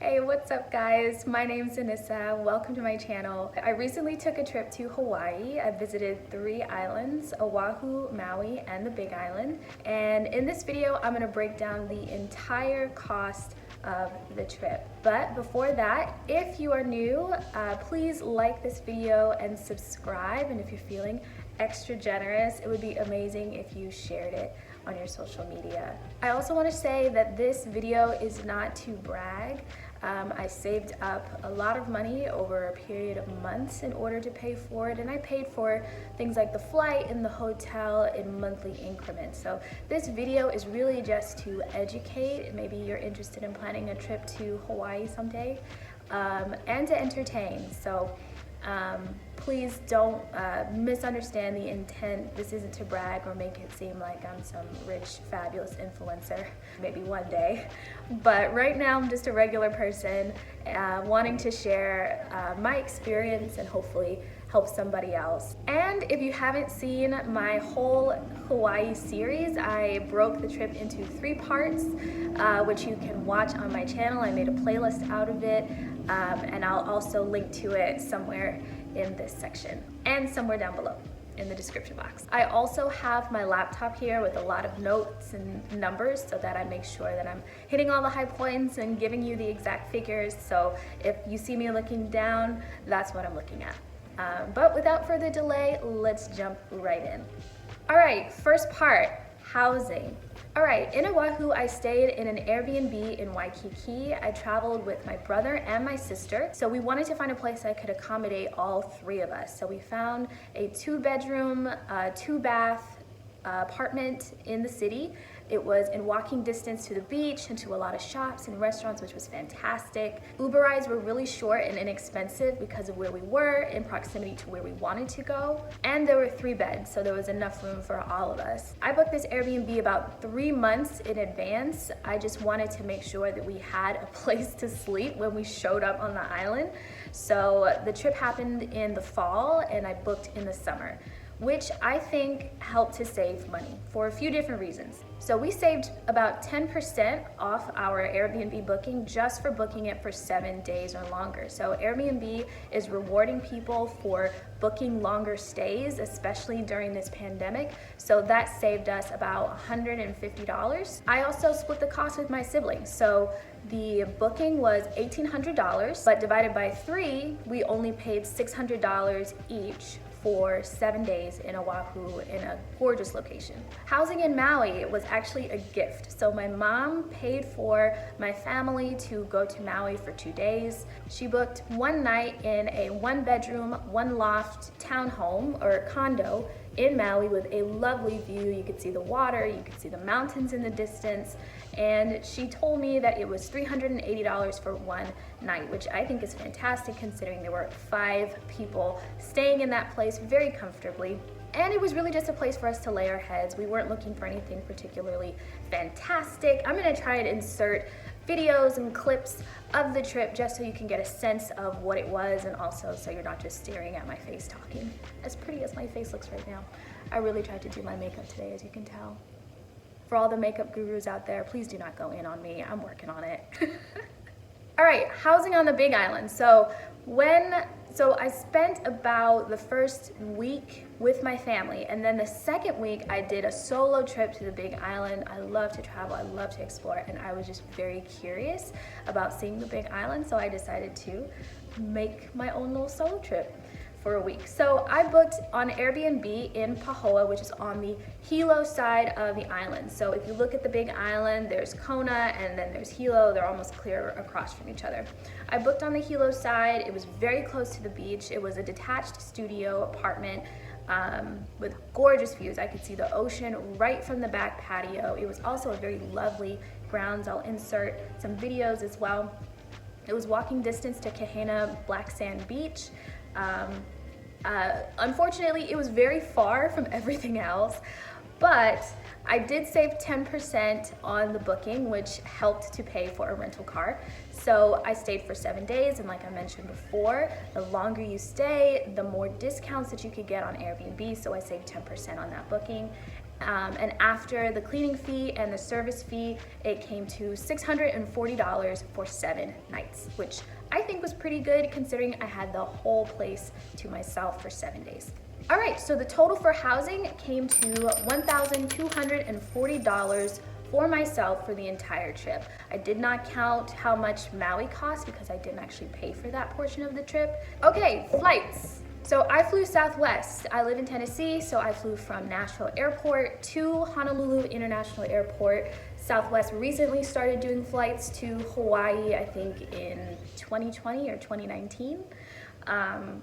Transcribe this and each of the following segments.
Hey, what's up guys? My name's Anissa. Welcome to my channel. I recently took a trip to Hawaii. I visited 3 islands, Oahu, Maui, and the Big Island. And in this video, I'm gonna break down the entire cost of the trip. But before that, if you are new, please like this video and subscribe. And if you're feeling extra generous, it would be amazing if you shared it on your social media. I also want to say that this video is not to brag. I saved up a lot of money over a period of months in order to pay for it, and I paid for things like the flight and the hotel in monthly increments. So this video is really just to educate. Maybe you're interested in planning a trip to Hawaii someday, and to entertain. So please don't misunderstand the intent. This isn't to brag or make it seem like I'm some rich, fabulous influencer, maybe one day. But right now I'm just a regular person wanting to share my experience and hopefully help somebody else. And if you haven't seen my whole Hawaii series, I broke the trip into 3 parts, which you can watch on my channel. I made a playlist out of it, and I'll also link to it somewhere in this section and somewhere down below in the description box. I also have my laptop here with a lot of notes and numbers so that I make sure that I'm hitting all the high points and giving you the exact figures. So if you see me looking down, that's what I'm looking at. But without further delay, let's jump right in. All right, first part, housing. All right, in Oahu, I stayed in an Airbnb in Waikiki. I traveled with my brother and my sister. So we wanted to find a place that could accommodate all 3 of us. So we found a 2-bedroom, 2-bath apartment in the city. It was in walking distance to the beach and to a lot of shops and restaurants, which was fantastic. Uber rides were really short and inexpensive because of where we were, in proximity to where we wanted to go. And there were 3 beds, so there was enough room for all of us. I booked this Airbnb about 3 months in advance. I just wanted to make sure that we had a place to sleep when we showed up on the island. So the trip happened in the fall and I booked in the summer, which I think helped to save money for a few different reasons. So we saved about 10% off our Airbnb booking just for booking it for 7 days or longer. So Airbnb is rewarding people for booking longer stays, especially during this pandemic. So that saved us about $150. I also split the cost with my siblings. So the booking was $1,800, but divided by 3, we only paid $600 each for 7 days in Oahu in a gorgeous location. Housing in Maui was actually a gift. So my mom paid for my family to go to Maui for 2 days. She booked 1 night in a 1-bedroom, 1-loft townhome or condo in Maui with a lovely view. You could see the water, you could see the mountains in the distance, and she told me that it was $380 for 1 night, which I think is fantastic considering there were 5 people staying in that place very comfortably. And it was really just a place for us to lay our heads. We weren't looking for anything particularly fantastic. I'm gonna try and insert videos and clips of the trip just so you can get a sense of what it was, and also so you're not just staring at my face talking. As pretty as my face looks right now. I really tried to do my makeup today, as you can tell. For all the makeup gurus out there, please do not go in on me. I'm working on it. All right, housing on the Big Island. So I spent about the first week with my family, and then the second week I did a solo trip to the Big Island. I love to travel, I love to explore, and I was just very curious about seeing the Big Island, so I decided to make my own little solo trip for a week. So I booked on Airbnb in Pahoa, which is on the Hilo side of the island. So if you look at the Big Island, there's Kona and then there's Hilo. They're almost clear across from each other. I booked on the Hilo side. It was very close to the beach. It was a detached studio apartment with gorgeous views. I could see the ocean right from the back patio. It was also a very lovely grounds. I'll insert some videos as well. It was walking distance to Kahena Black Sand Beach. Unfortunately, it was very far from everything else, but I did save 10% on the booking, which helped to pay for a rental car. So I stayed for 7 days, and like I mentioned before, the longer you stay, the more discounts that you could get on Airbnb, so I saved 10% on that booking. And after the cleaning fee and the service fee, it came to $640 for 7 nights, which I think was pretty good considering I had the whole place to myself for 7 days. All right, so the total for housing came to $1,240 for myself for the entire trip. I did not count how much Maui cost because I didn't actually pay for that portion of the trip. Okay, flights. So I flew Southwest. I live in Tennessee, so I flew from Nashville Airport to Honolulu International Airport. Southwest recently started doing flights to Hawaii, I think in 2020 or 2019.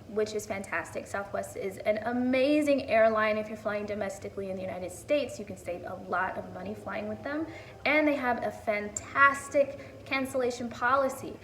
Which is fantastic. Southwest is an amazing airline. If you're flying domestically in the United States, you can save a lot of money flying with them. And they have a fantastic cancellation policy.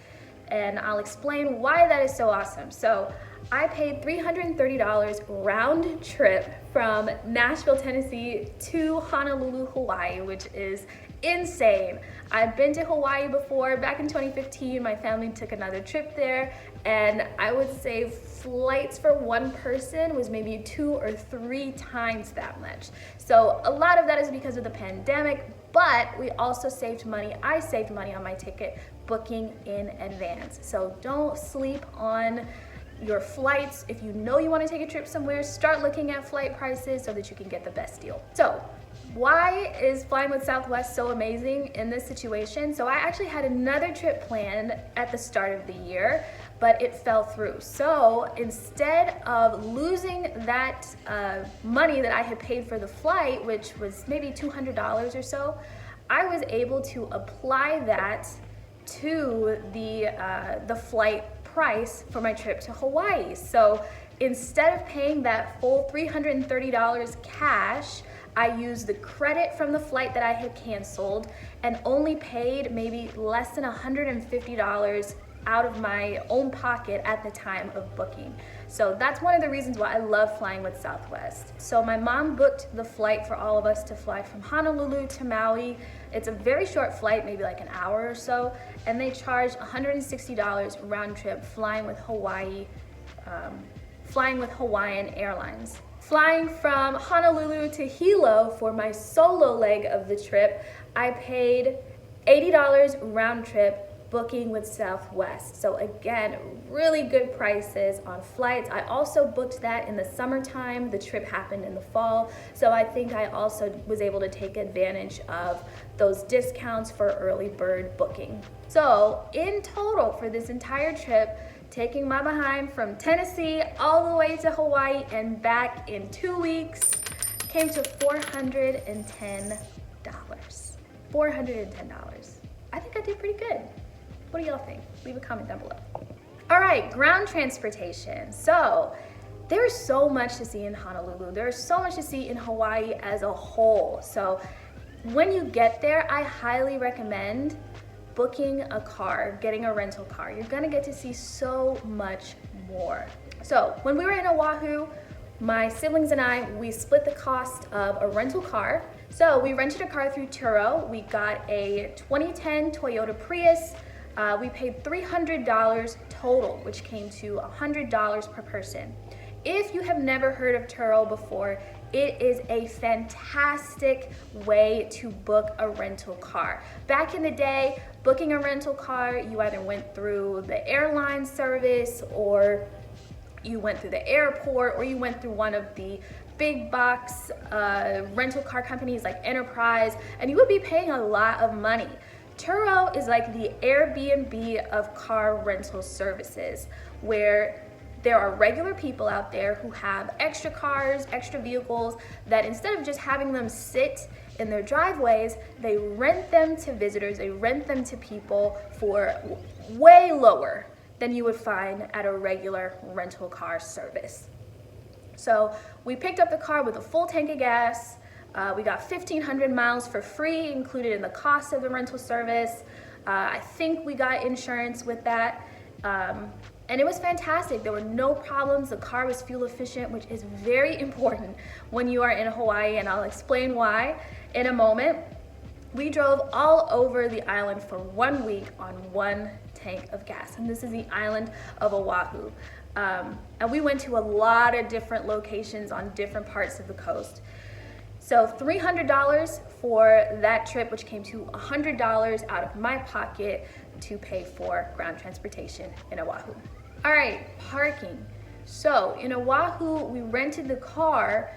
And I'll explain why that is so awesome. So I paid $330 round trip from Nashville, Tennessee to Honolulu, Hawaii, which is insane. I've been to Hawaii before. Back in 2015, my family took another trip there, and I would say flights for one person was maybe 2 or 3 times that much. So a lot of that is because of the pandemic, but we also saved money. I saved money on my ticket booking in advance. So don't sleep on your flights. If you know you want to take a trip somewhere, start looking at flight prices so that you can get the best deal. So why is flying with Southwest so amazing in this situation? So I actually had another trip planned at the start of the year, but it fell through. So instead of losing that money that I had paid for the flight, which was maybe $200 or so, I was able to apply that to the flight price for my trip to Hawaii. So instead of paying that full $330 cash, I used the credit from the flight that I had canceled and only paid maybe less than $150 out of my own pocket at the time of booking. So that's one of the reasons why I love flying with Southwest. So my mom booked the flight for all of us to fly from Honolulu to Maui. It's a very short flight, maybe like an hour or so, and they charged $160 round trip flying with Hawaiian Airlines. Flying from Honolulu to Hilo for my solo leg of the trip, I paid $80 round trip booking with Southwest. So again, really good prices on flights. I also booked that in the summertime. The trip happened in the fall. So I think I also was able to take advantage of those discounts for early bird booking. So in total for this entire trip, taking my behind from Tennessee all the way to Hawaii and back in 2 weeks, came to $410. $410. I think I did pretty good. What do y'all think? Leave a comment down below. All right, ground transportation. So there's so much to see in Honolulu. There's so much to see in Hawaii as a whole. So when you get there, I highly recommend booking a car, getting a rental car. You're gonna get to see so much more. So when we were in Oahu, my siblings and I, we split the cost of a rental car. So we rented a car through Turo. We got a 2010 Toyota Prius. We paid $300 total, which came to $100 per person. If you have never heard of Turo before, it is a fantastic way to book a rental car. Back in the day, booking a rental car, you either went through the airline service, or you went through the airport, or you went through one of the big box rental car companies like Enterprise, and you would be paying a lot of money. Turo is like the Airbnb of car rental services, where there are regular people out there who have extra cars, extra vehicles, that instead of just having them sit in their driveways, they rent them to visitors, they rent them to people for way lower than you would find at a regular rental car service. So we picked up the car with a full tank of gas. We got 1,500 miles for free, included in the cost of the rental service. I think we got insurance with that. And it was fantastic. There were no problems. The car was fuel efficient, which is very important when you are in Hawaii, and I'll explain why in a moment. We drove all over the island for 1 week on 1 tank of gas, and this is the island of Oahu. And we went to a lot of different locations on different parts of the coast. So $300 for that trip, which came to $100 out of my pocket to pay for ground transportation in Oahu. All right, parking. So in Oahu, we rented the car,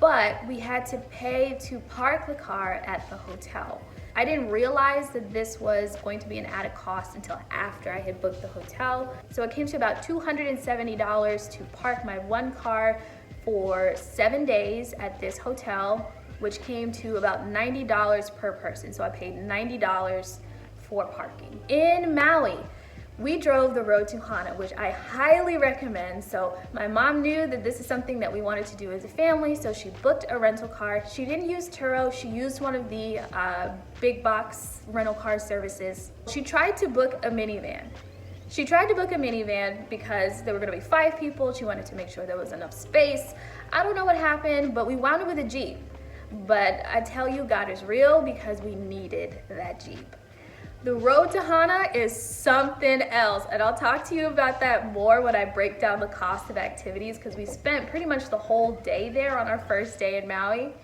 but we had to pay to park the car at the hotel. I didn't realize that this was going to be an added cost until after I had booked the hotel. So it came to about $270 to park my one car for 7 days at this hotel, which came to about $90 per person. So I paid $90 for parking. In Maui, we drove the road to Hana, which I highly recommend. So my mom knew that this is something that we wanted to do as a family, so she booked a rental car. She didn't use Turo, she used one of the big box rental car services. She tried to book a minivan. Because there were gonna be 5 people. She wanted to make sure there was enough space. I don't know what happened, but we wound up with a Jeep. But I tell you, God is real, because we needed that Jeep. The road to Hana is something else, and I'll talk to you about that more when I break down the cost of activities, because we spent pretty much the whole day there on our first day in Maui.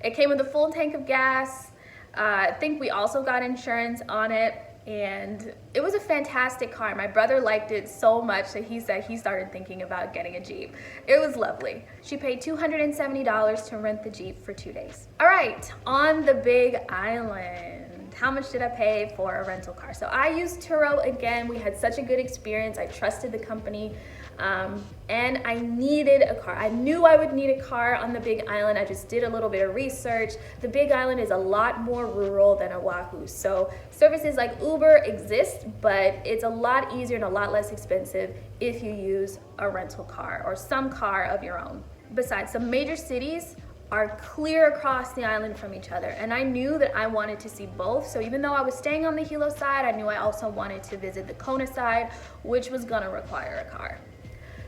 It came with a full tank of gas. I think we also got insurance on it, and it was a fantastic car. My brother liked it so much that he said he started thinking about getting a Jeep. It was lovely. She paid $270 to rent the Jeep for 2 days. All right, on the Big Island. How much did I pay for a rental car? So I used Turo again. We had such a good experience. I trusted the company, and I needed a car. I knew I would need a car on the Big Island. I just did a little bit of research. The Big Island is a lot more rural than Oahu. So services like Uber exist, but it's a lot easier and a lot less expensive if you use a rental car or some car of your own. Besides, some major cities are clear across the island from each other, and I knew that I wanted to see both. So even though I was staying on the Hilo side, I knew I also wanted to visit the Kona side, which was gonna require a car.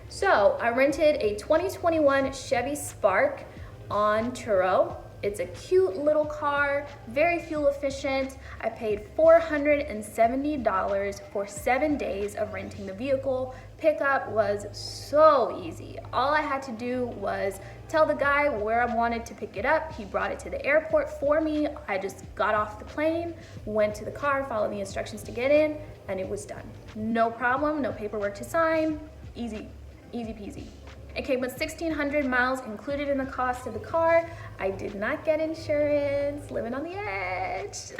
So I rented a 2021 Chevy Spark on Turo. It's a cute little car, very fuel efficient. I paid $470 for 7 days of renting the vehicle. Pickup was so easy. All I had to do was tell the guy where I wanted to pick it up. He brought it to the airport for me. I just got off the plane, went to the car, followed the instructions to get in, and it was done. No problem, no paperwork to sign, easy, easy peasy. It came with 1,600 miles included in the cost of the car. I did not get insurance, living on the edge.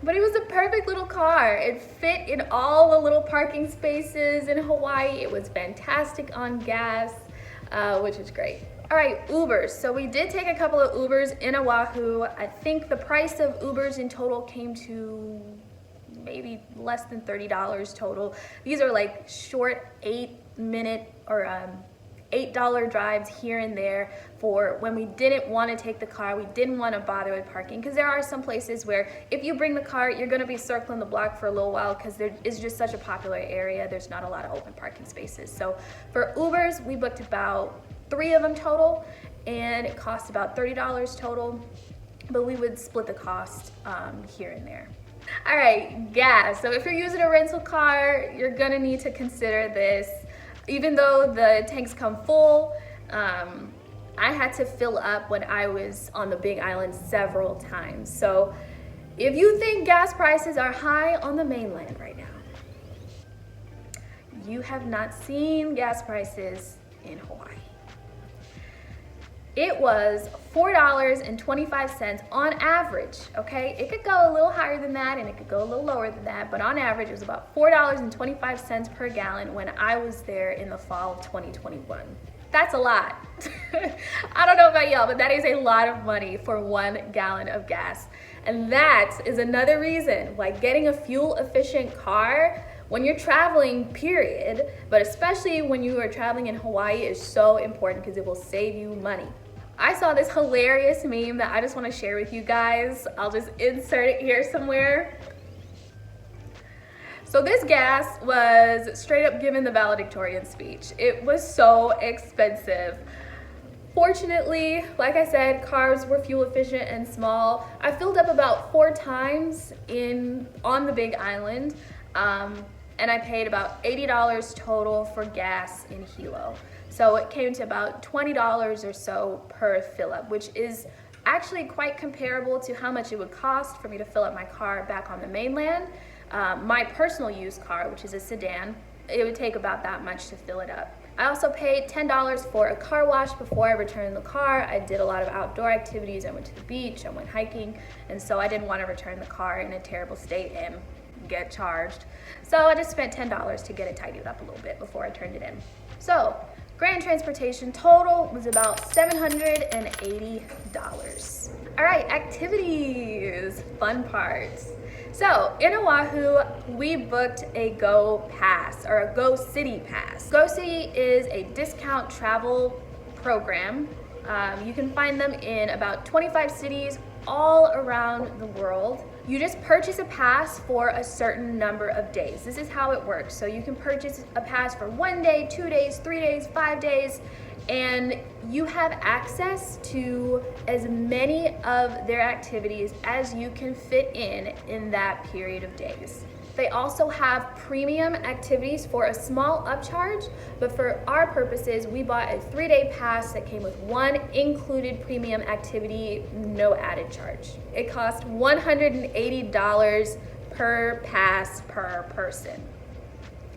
But it was a perfect little car. It fit in all the little parking spaces in Hawaii. It was fantastic on gas, which is great. All right, Ubers. So we did take a couple of Ubers in Oahu. I think the price of Ubers in total came to maybe less than $30 total. These are like short 8-minute or $8 drives here and there for when we didn't want to take the car, we didn't want to bother with parking, because there are some places where if you bring the car, you're going to be circling the block for a little while because there is just such a popular area. There's not a lot of open parking spaces. So for Ubers, we booked about 3 of them total, and it cost about $30 total, but we would split the cost here and there. All right, gas. So if you're using a rental car, you're gonna need to consider this. Even though the tanks come full, I had to fill up when I was on the Big Island several times. So if you think gas prices are high on the mainland right now, you have not seen gas prices in Hawaii. It was $4.25 on average, okay? It could go a little higher than that and it could go a little lower than that, but on average it was about $4.25 per gallon when I was there in the fall of 2021. That's a lot. I don't know about y'all, but that is a lot of money for 1 gallon of gas. And that is another reason why getting a fuel efficient car when you're traveling, period, but especially when you are traveling in Hawaii, is so important because it will save you money. I saw this hilarious meme that I just want to share with you guys. I'll just insert it here somewhere. So this gas was straight up given the valedictorian speech. It was so expensive. Fortunately, like I said, cars were fuel efficient and small. I filled up about 4 times on the Big Island. and I paid about $80 total for gas in Hilo. So it came to about $20 or so per fill up, which is actually quite comparable to how much it would cost for me to fill up my car back on the mainland. My personal used car, which is a sedan, it would take about that much to fill it up. I also paid $10 for a car wash before I returned the car. I did a lot of outdoor activities. I went to the beach, I went hiking, and so I didn't want to return the car in a terrible state and get charged. So I just spent $10 to get it tidied up a little bit before I turned it in. So grand transportation total was about $780. All right, activities, fun parts. So in Oahu, we booked a Go Pass, or a Go City Pass. Go City is a discount travel program. You can find them in about 25 cities all around the world. You just purchase a pass for a certain number of days. This is how it works. So you can purchase a pass for 1 day, 2 days, 3 days, 5 days, and you have access to as many of their activities as you can fit in that period of days. They also have premium activities for a small upcharge, but for our purposes, we bought a 3-day pass that came with one included premium activity, no added charge. It cost $180 per pass per person.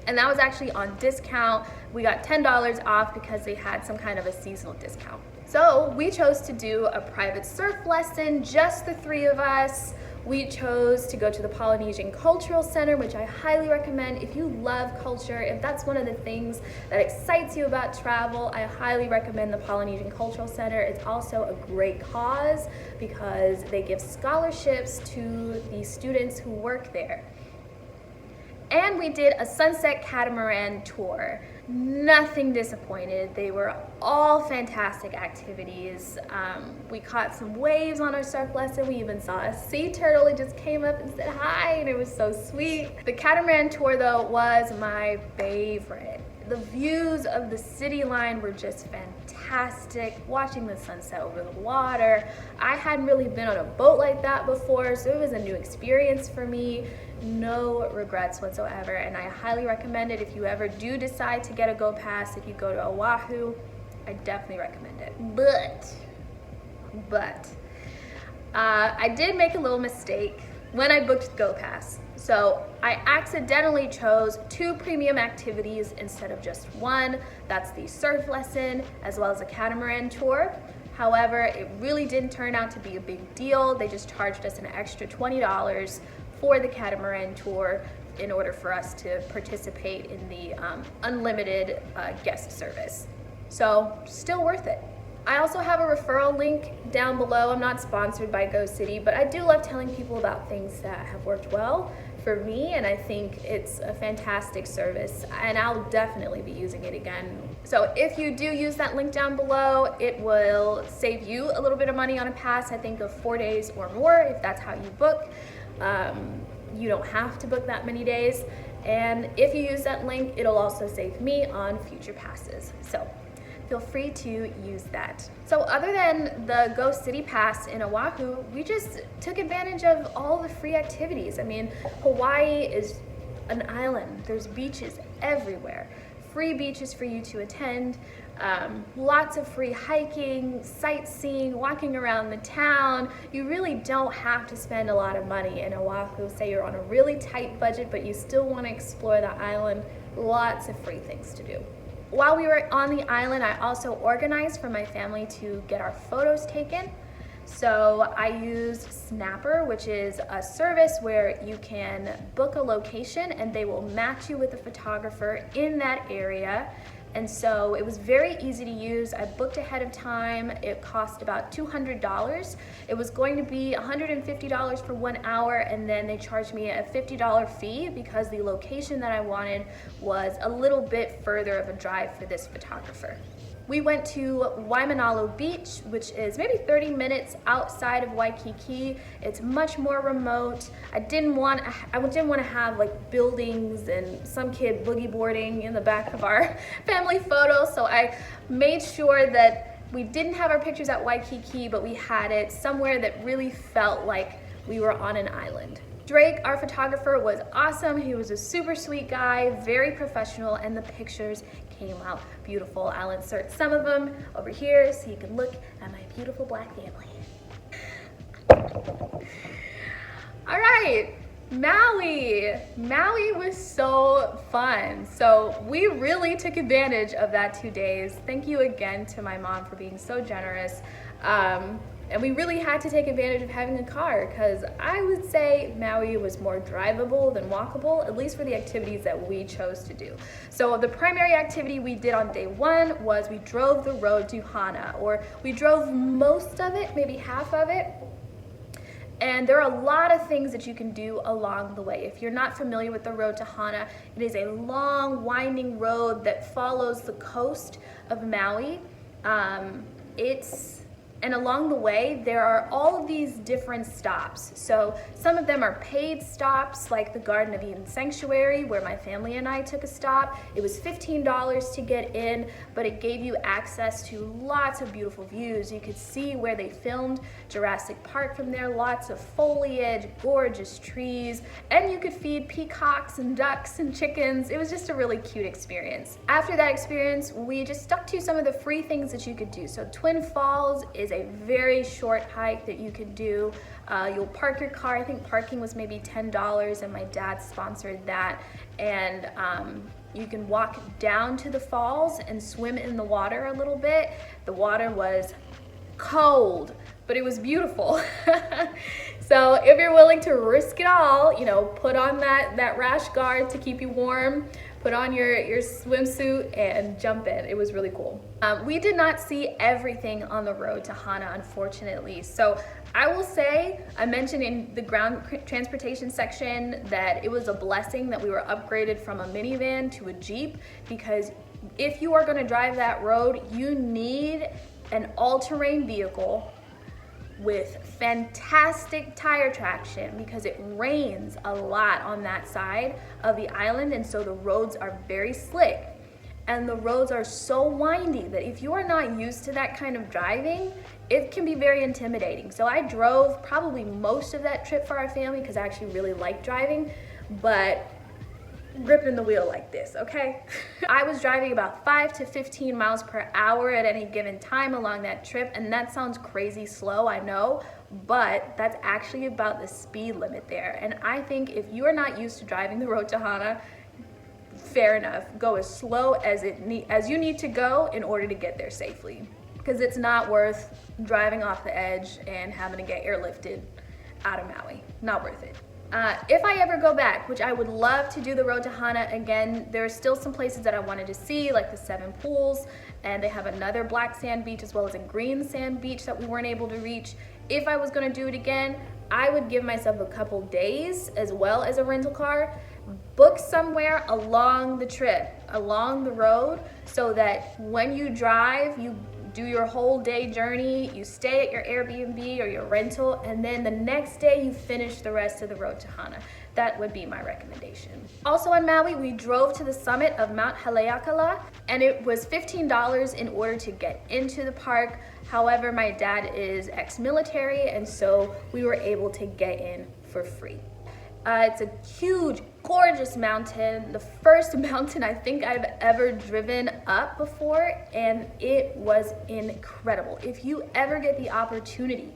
And that was actually on discount. We got $10 off because they had some kind of a seasonal discount. So we chose to do a private surf lesson, just the 3 of us. We chose to go to the Polynesian Cultural Center, which I highly recommend. If you love culture, if that's one of the things that excites you about travel, I highly recommend the Polynesian Cultural Center. It's also a great cause because they give scholarships to the students who work there. And we did a sunset catamaran tour. Nothing disappointed. They were all fantastic activities. We caught some waves on our surf lesson. We even saw a sea turtle. It just came up and said hi, and it was so sweet. The catamaran tour, though, was my favorite. The views of the city line were just fantastic. Watching the sunset over the water. I hadn't really been on a boat like that before, so it was a new experience for me. No regrets whatsoever, and I highly recommend it if you ever do decide to get a Go Pass. If you go to Oahu, I definitely recommend it. But I did make a little mistake when I booked Go Pass. So I accidentally chose 2 premium activities instead of just 1. That's the surf lesson as well as a catamaran tour. However, it really didn't turn out to be a big deal. They just charged us an extra $20 for the catamaran tour in order for us to participate in the unlimited guest service. So still worth it. I also have a referral link down below. I'm not sponsored by Go City, but I do love telling people about things that have worked well for me, and I think it's a fantastic service, and I'll definitely be using it again. So if you do use that link down below, it will save you a little bit of money on a pass, I think of 4 days or more, if that's how you book. You don't have to book that many days, and if you use that link, it'll also save me on future passes. So feel free to use that. So other than the Go City Pass in Oahu, we just took advantage of all the free activities. I mean, Hawaii is an island. There's beaches everywhere. Free beaches for you to attend. Lots of free hiking, sightseeing, walking around the town. You really don't have to spend a lot of money in Oahu. Say you're on a really tight budget, but you still want to explore the island. Lots of free things to do. While we were on the island, I also organized for my family to get our photos taken. So I used Snapper, which is a service where you can book a location and they will match you with a photographer in that area. And so it was very easy to use. I booked ahead of time. It cost about $200. It was going to be $150 for 1 hour, and then they charged me a $50 fee because the location that I wanted was a little bit further of a drive for this photographer. We went to Waimanalo Beach, which is maybe 30 minutes outside of Waikiki. It's much more remote. I didn't want to have like buildings and some kid boogie boarding in the back of our family photo, so I made sure that we didn't have our pictures at Waikiki, but we had it somewhere that really felt like we were on an island. Drake, our photographer, was awesome. He was a super sweet guy, very professional, and the pictures came out beautiful. I'll insert some of them over here so you can look at my beautiful black family. All right, Maui. Maui was so fun. So we really took advantage of that 2 days. Thank you again to my mom for being so generous. And we really had to take advantage of having a car because I would say Maui was more drivable than walkable, at least for the activities that we chose to do. So the primary activity we did on day one was we drove the road to Hana, or we drove most of it, maybe half of it. And there are a lot of things that you can do along the way. If you're not familiar with the road to Hana, it is a long, winding road that follows the coast of Maui. And along the way, there are all of these different stops. So some of them are paid stops, like the Garden of Eden Sanctuary, where my family and I took a stop. It was $15 to get in, but it gave you access to lots of beautiful views. You could see where they filmed Jurassic Park from there, lots of foliage, gorgeous trees, and you could feed peacocks and ducks and chickens. It was just a really cute experience. After that experience, we just stuck to some of the free things that you could do. So Twin Falls is a very short hike that you could do. You'll park your car. I think parking was maybe $10 and my dad sponsored that. And you can walk down to the falls and swim in the water a little bit. The water was cold, but it was beautiful. So if you're willing to risk it all, you know, put on that rash guard to keep you warm, put on your swimsuit and jump in. It was really cool. We did not see everything on the road to Hana, unfortunately. So I will say, I mentioned in the ground transportation section that it was a blessing that we were upgraded from a minivan to a Jeep, because if you are gonna drive that road, you need an all-terrain vehicle with fantastic tire traction, because it rains a lot on that side of the island, and so the roads are very slick and the roads are so windy that if you are not used to that kind of driving, it can be very intimidating. So I drove probably most of that trip for our family because I actually really like driving, but gripping the wheel like this, okay? I was driving about 5 to 15 miles per hour at any given time along that trip, and that sounds crazy slow, I know, but that's actually about the speed limit there. And I think if you are not used to driving the road to Hana, fair enough, go as slow as you need to go in order to get there safely, because it's not worth driving off the edge and having to get airlifted out of Maui. Not worth it. If I ever go back, which I would love to do the road to Hana again, there are still some places that I wanted to see, like the 7 pools, and they have another black sand beach as well as a green sand beach that we weren't able to reach. If I was gonna do it again, I would give myself a couple days as well as a rental car. Book somewhere along the trip, along the road, so that when you drive, you do your whole day journey, you stay at your Airbnb or your rental, and then the next day you finish the rest of the road to Hana. That would be my recommendation. Also on Maui, we drove to the summit of Mount Haleakala, and it was $15 in order to get into the park. However, my dad is ex-military, and so we were able to get in for free. It's a huge, gorgeous mountain, the first mountain I think I've ever driven up before, and it was incredible. If you ever get the opportunity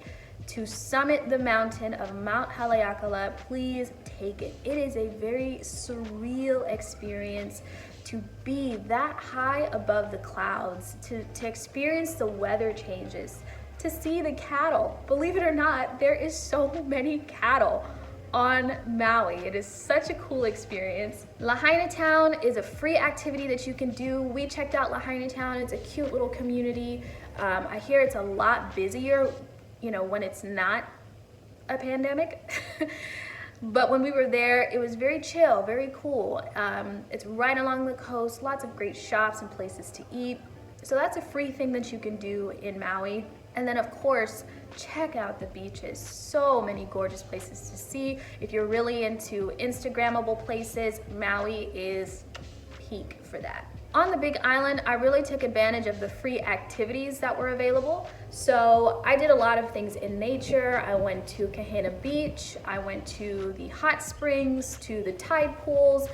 to summit the mountain of Mount Haleakala, please take it. It is a very surreal experience to be that high above the clouds, to experience the weather changes, to see the cattle. Believe it or not, there is so many cattle on Maui. It is such a cool experience. Lahaina Town is a free activity that you can do. We checked out Lahaina Town. It's a cute little community. I hear it's a lot busier, you know, when it's not a pandemic. But when we were there, it was very chill, very cool. It's right along the coast, lots of great shops and places to eat. So that's a free thing that you can do in Maui. And then of course, check out the beaches. So many gorgeous places to see. If you're really into Instagrammable places, Maui is peak for that. On the Big Island, I really took advantage of the free activities that were available. So I did a lot of things in nature. I went to Kahana Beach, I went to the hot springs, to the tide pools,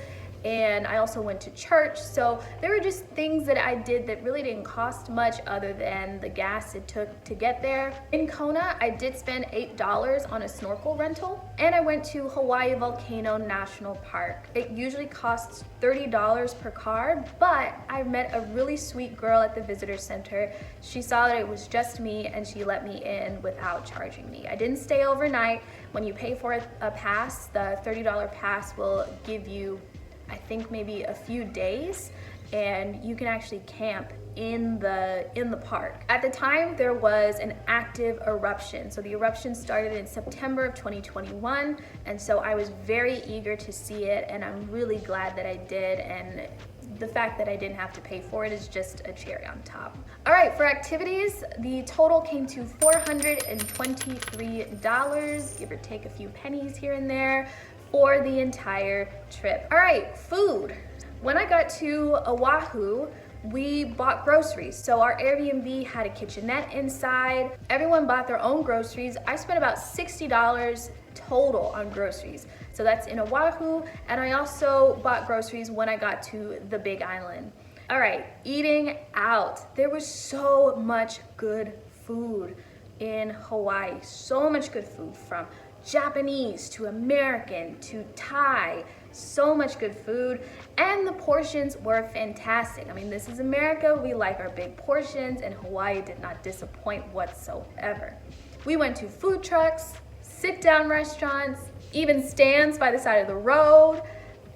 and I also went to church. So there were just things that I did that really didn't cost much other than the gas it took to get there. In Kona, I did spend $8 on a snorkel rental, and I went to Hawaii Volcano National Park. It usually costs $30 per card, but I met a really sweet girl at the visitor center. She saw that it was just me and she let me in without charging me. I didn't stay overnight. When you pay for a pass, the $30 pass will give you, I think, maybe a few days, and you can actually camp in the park. At the time, there was an active eruption. So the eruption started in September of 2021, and so I was very eager to see it, and I'm really glad that I did, and the fact that I didn't have to pay for it is just a cherry on top. All right, for activities, the total came to $423, give or take a few pennies here and there, for the entire trip. All right, food. When I got to Oahu, we bought groceries. So our Airbnb had a kitchenette inside. Everyone bought their own groceries. I spent about $60 total on groceries. So that's in Oahu, and I also bought groceries when I got to the Big Island. All right, eating out. There was so much good food in Hawaii. So much good food, from Japanese to American to Thai. So much good food, and the portions were fantastic. I mean, this is America, we like our big portions, and Hawaii did not disappoint whatsoever. We went to food trucks, sit-down restaurants, even stands by the side of the road.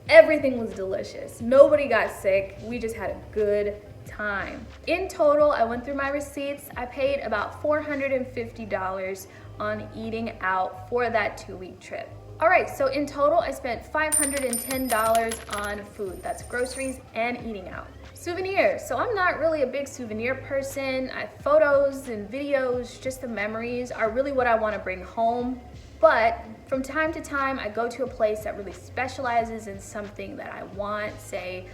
Everything was delicious. Nobody got sick. We just had a good time. In total, I went through my receipts. I paid about $450 on eating out for that 2-week trip. All right, so in total, I spent $510 on food. That's groceries and eating out. Souvenirs. So I'm not really a big souvenir person. Photos and videos, just the memories, are really what I want to bring home. But from time to time, I go to a place that really specializes in something that I want. Say,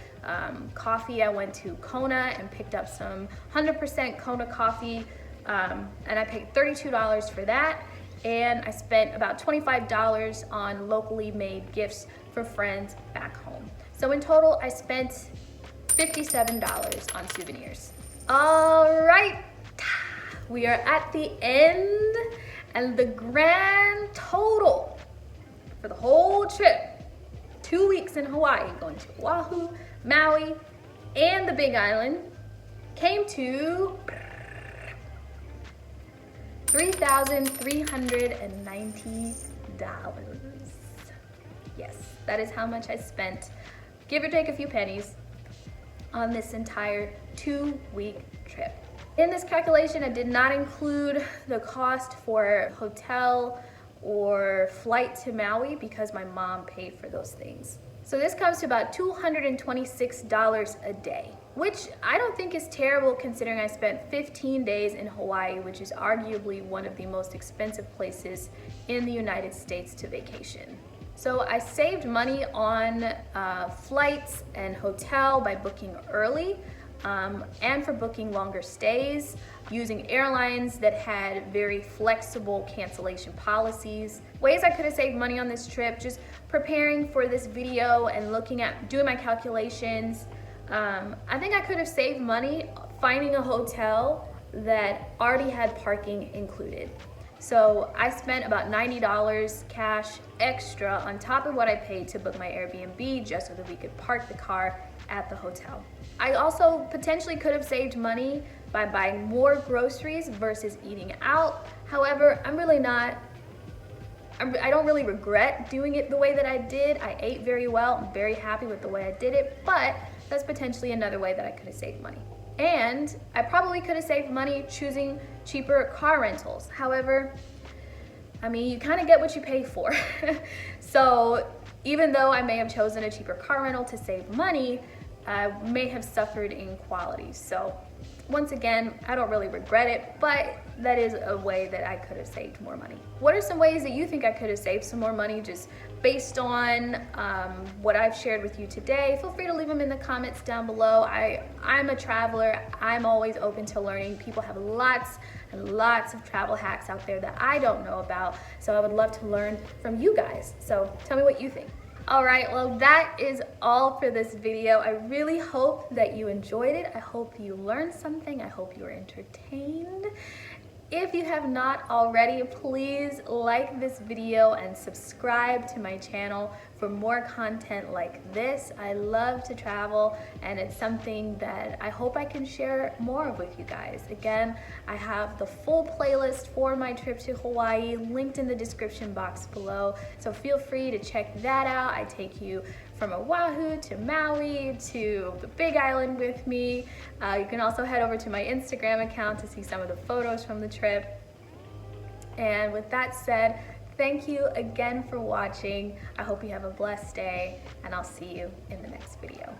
coffee. I went to Kona and picked up some 100% Kona coffee, and I paid $32 for that. And I spent about $25 on locally made gifts for friends back home. So in total, I spent $57 on souvenirs. All right, we are at the end, and the grand total for the whole trip, 2 weeks in Hawaii, going to Oahu, Maui, and the Big Island, came to $3,390. Yes, that is how much I spent, give or take a few pennies, on this entire 2-week trip. In this calculation, I did not include the cost for hotel or flight to Maui because my mom paid for those things. So this comes to about $226 a day, which I don't think is terrible considering I spent 15 days in Hawaii, which is arguably one of the most expensive places in the United States to vacation. So I saved money on flights and hotel by booking early, and for booking longer stays, using airlines that had very flexible cancellation policies. Ways I could have saved money on this trip: just preparing for this video and doing my calculations. I think I could have saved money finding a hotel that already had parking included. So I spent about $90 cash extra on top of what I paid to book my Airbnb, just so that we could park the car at the hotel. I also potentially could have saved money by buying more groceries versus eating out. However, I don't really regret doing it the way that I did. I ate very well. I'm very happy with the way I did it, but that's potentially another way that I could have saved money. And I probably could have saved money choosing cheaper car rentals. However, I mean, you kind of get what you pay for. So even though I may have chosen a cheaper car rental to save money, I may have suffered in quality. So once again, I don't really regret it, but that is a way that I could have saved more money. What are some ways that you think I could have saved some more money just based on what I've shared with you today? Feel free to leave them in the comments down below. I'm a traveler. I'm always open to learning. People have lots and lots of travel hacks out there that I don't know about, so I would love to learn from you guys. So tell me what you think. All right, well, that is all for this video. I really hope that you enjoyed it. I hope you learned something. I hope you were entertained. If you have not already, please like this video and subscribe to my channel for more content like this. I love to travel, and it's something that I hope I can share more of with you guys. Again, I have the full playlist for my trip to Hawaii linked in the description box below, so feel free to check that out. I take you from Oahu to Maui to the Big Island with me. You can also head over to my Instagram account to see some of the photos from the trip. And with that said, thank you again for watching. I hope you have a blessed day, and I'll see you in the next video.